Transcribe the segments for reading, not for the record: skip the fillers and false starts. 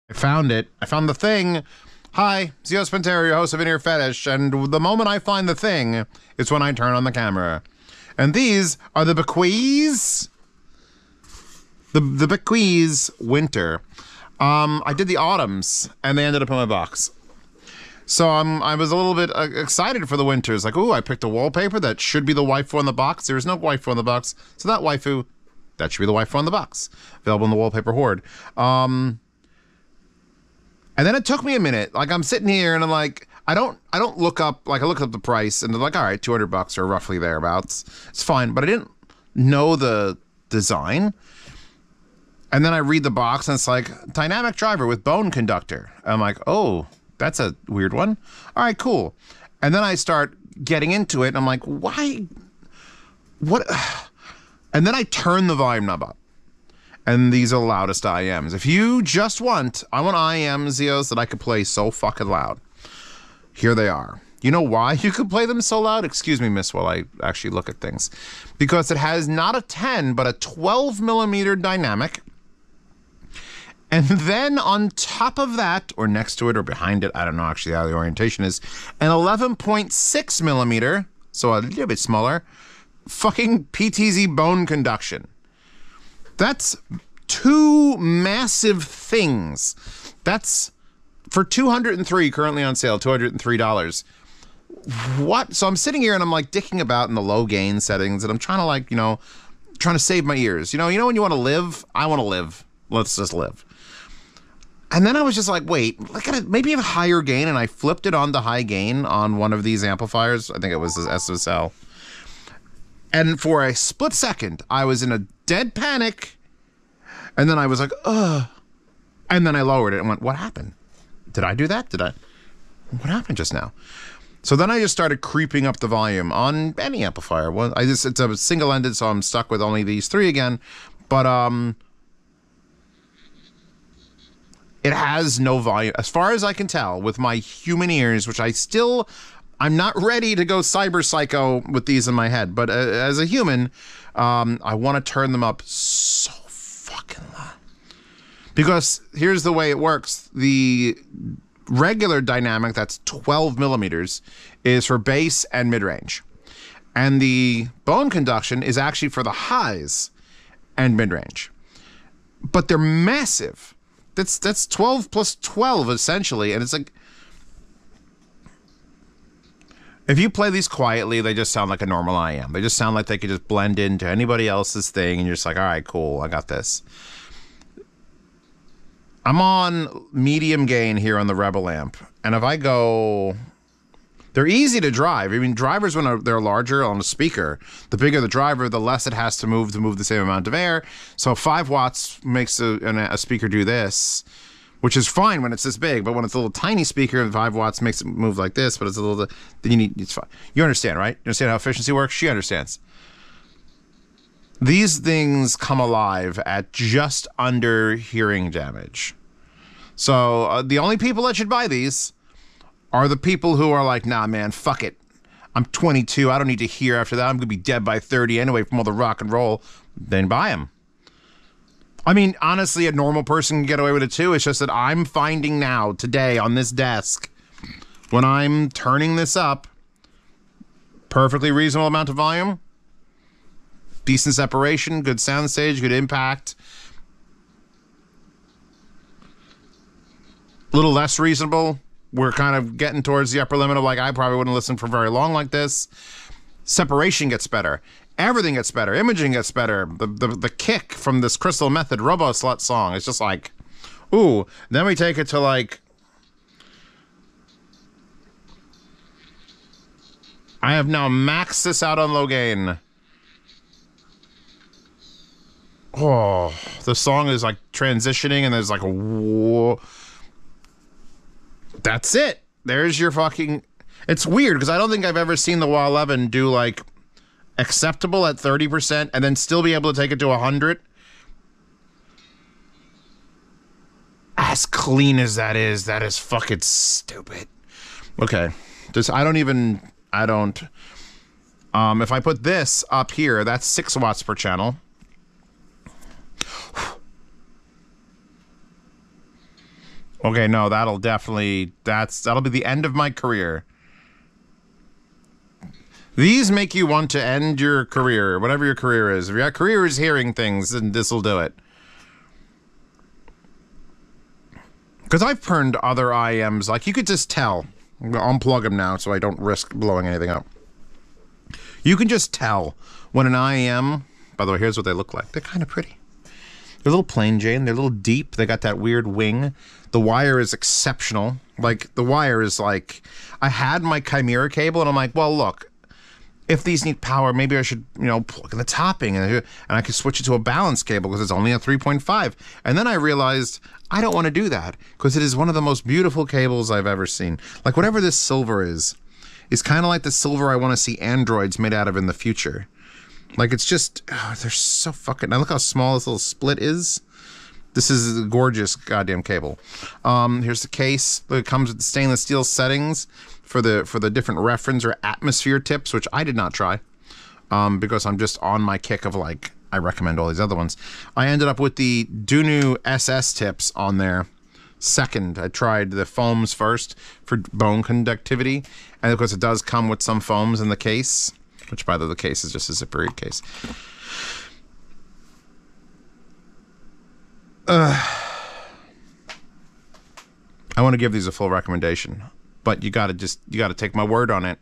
I found it. I found the thing. Hi, Zio Spintero, host of In Ear Fetish, and the moment I find the thing is when I turn on the camera. And these are the BQEYZ. The BQEYZ Winter. I did the autumns, and they ended up in my box. So I was a little bit excited for the winters. Like, ooh, I picked a wallpaper that should be the waifu on the box. There is no waifu on the box. So that waifu, that should be the waifu on the box. Available in the wallpaper horde. And then it took me a minute. Like, I'm sitting here and I'm like, I don't look up, like I look up the price and they're like, all right, $200 or roughly thereabouts. It's fine. But I didn't know the design. And then I read the box and it's like, dynamic driver with bone conductor. I'm like, oh, that's a weird one. All right, cool. And then I start getting into it and I'm like, why? What? And then I turn the volume knob up. And these are the loudest IEMs. If you just want, I want IEM Zios that I could play so fucking loud. Here they are. You know why you could play them so loud? Excuse me, miss, while I actually look at things. Because it has not a 10, but a 12 millimeter dynamic. And then on top of that, or next to it, or behind it, I don't know actually how the orientation is, an 11.6 millimeter, so a little bit smaller, fucking PTZ bone conduction. That's two massive things. That's for $203, currently on sale, $203. What? So I'm sitting here and I'm like dicking about in the low gain settings and I'm trying to like, you know, trying to save my ears. You know when you want to live? I want to live. Let's just live. And then I was just like, wait, look at it. Maybe a higher gain. And I flipped it on to high gain on one of these amplifiers. I think it was this SSL. And for a split second, I was in a dead panic. And then I was like, ugh. And then I lowered it and went, what happened? Did I do that? What happened just now? So then I just started creeping up the volume on any amplifier. Well, it's a single-ended, so I'm stuck with only these three again. But it has no volume. As far as I can tell, with my human ears, which I'm not ready to go cyber psycho with these in my head. But as a human, I want to turn them up so fucking loud. Because here's the way it works. The regular dynamic, that's 12 millimeters, is for bass and mid-range. And the bone conduction is actually for the highs and mid-range. But they're massive. That's 12 plus 12, essentially. And it's like, if you play these quietly, they just sound like a normal IEM. They just sound like they could just blend into anybody else's thing, and you're just like, all right, cool, I got this. I'm on medium gain here on the Rebel amp, and if I go, they're easy to drive. I mean, drivers, when they're larger on a speaker, the bigger the driver, the less it has to move the same amount of air. So 5 watts makes a speaker do this, which is fine when it's this big, but when it's a little tiny speaker, 5 watts makes it move like this, but it's a little, then it's fine. You understand, right? You understand how efficiency works? She understands. These things come alive at just under hearing damage. So the only people that should buy these are the people who are like, nah, man, fuck it. I'm 22. I don't need to hear after that. I'm going to be dead by 30 anyway from all the rock and roll. Then buy them. I mean, honestly, a normal person can get away with it too. It's just that I'm finding now, today, on this desk, when I'm turning this up, perfectly reasonable amount of volume, decent separation, good sound stage, good impact. A little less reasonable. We're kind of getting towards the upper limit of like, I probably wouldn't listen for very long like this. Separation gets better. Everything gets better. Imaging gets better. The kick from this Crystal Method Robo Slut song is just like, ooh. Then we take it to like, I have now maxed this out on low gain. Oh, the song is like transitioning and there's like a whoa. That's it. There's your fucking... It's weird because I don't think I've ever seen the WA-11 do like acceptable at 30% and then still be able to take it to 100. As clean as that is fucking stupid. Okay. If I put this up here, that's 6 watts per channel. Okay, no, that'll be the end of my career. These make you want to end your career, whatever your career is. If your career is hearing things, then this will do it. Because I've turned other IEMs, like you could just tell. I'm going to unplug them now so I don't risk blowing anything up. You can just tell when an IEM, by the way, here's what they look like. They're kind of pretty. They're a little plain Jane. They're a little deep. They got that weird wing. The wire is exceptional. Like, the wire is like, I had my Chimera cable and I'm like, well, look, if these need power, maybe I should, you know, plug in the topping and I could switch it to a balance cable because it's only a 3.5. And then I realized I don't want to do that because it is one of the most beautiful cables I've ever seen. Like, whatever this silver is kind of like the silver I want to see androids made out of in the future. Like, it's just, oh, they're so fucking, now look how small this little split is. This is a gorgeous goddamn cable. Here's the case. It comes with the stainless steel settings for the different reference or atmosphere tips, which I did not try because I'm just on my kick of, like, I recommend all these other ones. I ended up with the Dunu SS tips on there second. I tried the foams first for bone conductivity, and of course it does come with some foams in the case, which, by the way, the case is just a zippery case. I want to give these a full recommendation, but you gotta take my word on it.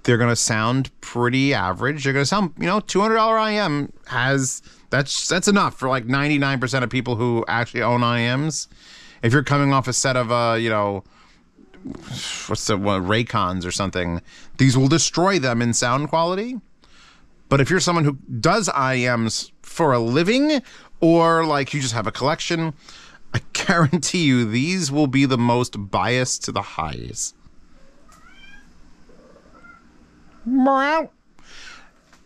They're gonna sound pretty average. They're gonna sound, you know, $200 IEM has, that's enough for like 99% of people who actually own IEMs. If you're coming off a set of you know, what's the one, Raycons or something, these will destroy them in sound quality. But if you're someone who does IEMs for a living, or like you just have a collection, I guarantee you these will be the most biased to the highs.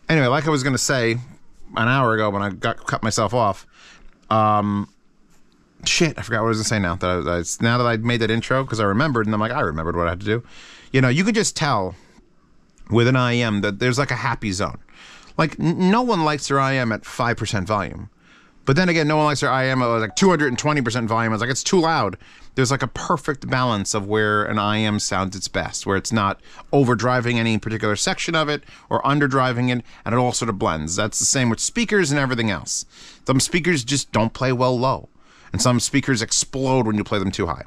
Anyway, like I was going to say an hour ago when I cut myself off, shit, I forgot what I was going to say now. Now that I made that intro, because I remembered, and I'm like, I remembered what I had to do. You know, you could just tell with an IEM that there's like a happy zone. Like, no one likes their IEM at 5% volume. But then again, no one likes their IEM at like 220% volume. It's like, it's too loud. There's like a perfect balance of where an IEM sounds its best, where it's not overdriving any particular section of it or underdriving it, and it all sort of blends. That's the same with speakers and everything else. Some speakers just don't play well low, and some speakers explode when you play them too high.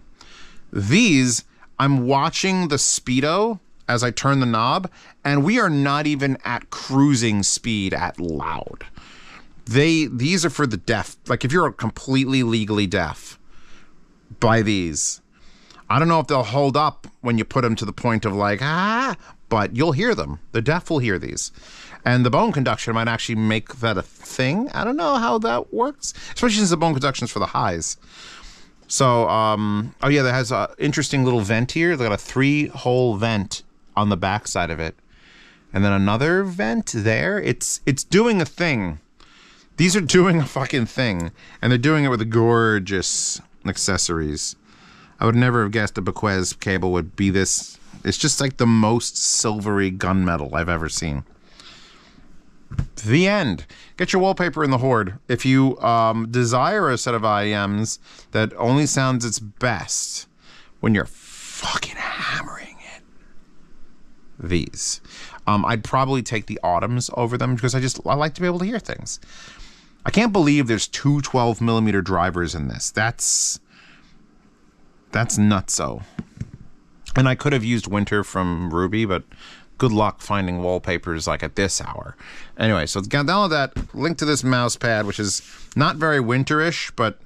These, I'm watching the speedo as I turn the knob, and we are not even at cruising speed at loud. These are for the deaf. Like, if you're completely legally deaf, buy these. I don't know if they'll hold up when you put them to the point of like, but you'll hear them. The deaf will hear these. And the bone conduction might actually make that a thing. I don't know how that works, especially since the bone conduction is for the highs. So, oh yeah, that has an interesting little vent here. They got a 3-hole vent on the back side of it. And then another vent there. It's doing a thing. These are doing a fucking thing, and they're doing it with the gorgeous accessories. I would never have guessed a BQEYZ cable would be this. It's just like the most silvery gunmetal I've ever seen. The end. Get your wallpaper in the Horde. If you desire a set of IEMs that only sounds its best when you're fucking hammering it, these. I'd probably take the Autumns over them because I like to be able to hear things. I can't believe there's two 12mm drivers in this. That's nutso. And I could have used Winter from Ruby, but good luck finding wallpapers like at this hour. Anyway, so download that. Link to this mouse pad, which is not very winterish, but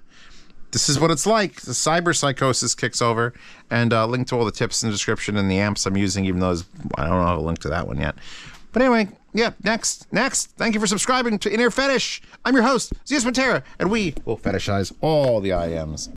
this is what it's like. The cyber psychosis kicks over. And link to all the tips in the description and the amps I'm using, even though I don't have a link to that one yet. But anyway, yeah, next. Thank you for subscribing to In-Ear Fetish. I'm your host, Zeus Matera, and we will fetishize all the IEMs.